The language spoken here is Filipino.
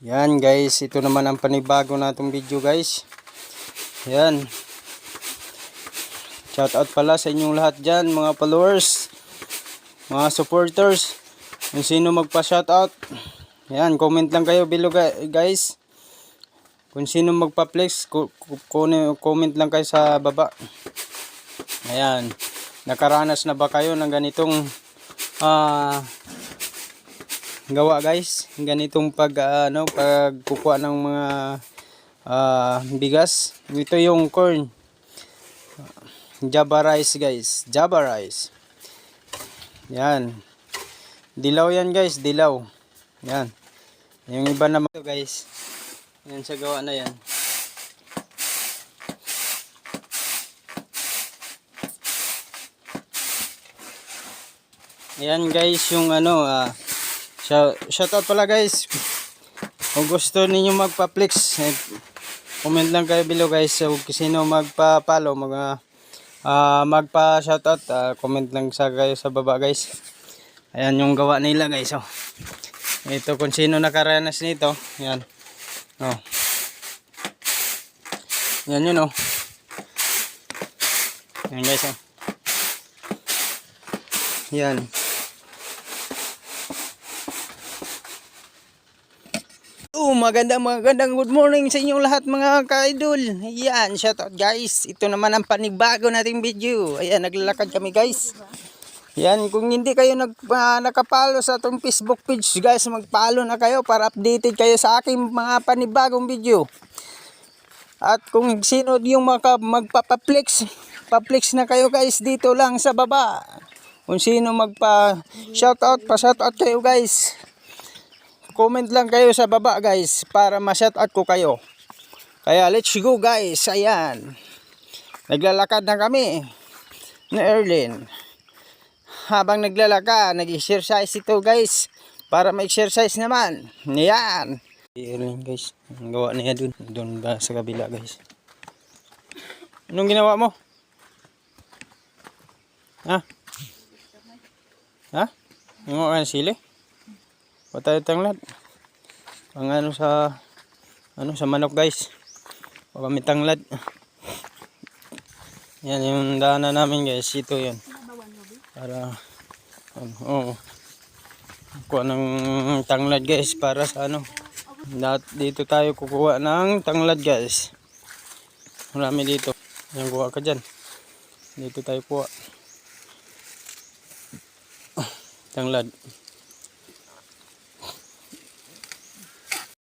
Yan guys, ito naman ang panibago natong video guys. Yan. Shout out pala sa inyong lahat dyan, mga followers, mga supporters. Kung sino magpa shout out, yan, comment lang kayo below guys. Kung sino magpa-flex, comment lang kayo sa baba. Ayan. Nakaranas na ba kayo ng ganitong gawa guys, ganitong pagkukuha ng mga bigas. Ito yung corn, Java rice guys, Java rice. Yan, dilaw yan guys, dilaw. Yan, yung iba naman ito guys, yan sa gawa na yan. Yan guys, yung shout out pala guys. Kung gusto niyo magpa-flex, comment lang kayo below guys. Kung sino magpa-follow, magpa-shout out, comment lang kayo sa baba guys. Ayan yung gawa nila guys. Oh. Ito kung sino nakaranas nito. Yan. Oh. Yan yun oh. Yan guys oh. Yan. Magandang good morning sa inyong lahat mga ka-idol. Ayan, shout out guys. Ito naman ang panibago nating video. Ayan, naglalakad kami guys. Ayan, kung hindi kayo nakapalo sa atong Facebook page guys, magpalo na kayo para updated kayo sa aking mga panibagong video. At kung sino yung magpapa-flex, pa-flex na kayo guys dito lang sa baba. Kung sino magpa-shout out, pa-shout out kayo guys. Comment lang kayo sa baba guys para ma-shout out ko kayo. Kaya let's go guys. Ayan. Naglalakad na kami ni Erlin. Habang naglalakad, nag-exercise ito guys para ma-exercise naman. Ayan. Erlin guys, ang gawa niya dun ba sa kabila guys. Anong ginawa mo? Ha? Ha? Yung mga sili? Patay tanglad. Ang sa manok guys. O kami tanglad. Yan yung daanan namin guys. Ito yan. Para kuha ng tanglad guys para sa dito tayo kukuha ng tanglad guys. Marami dito. Yan, kuha ka dyan. Dito tayo kuha tanglad.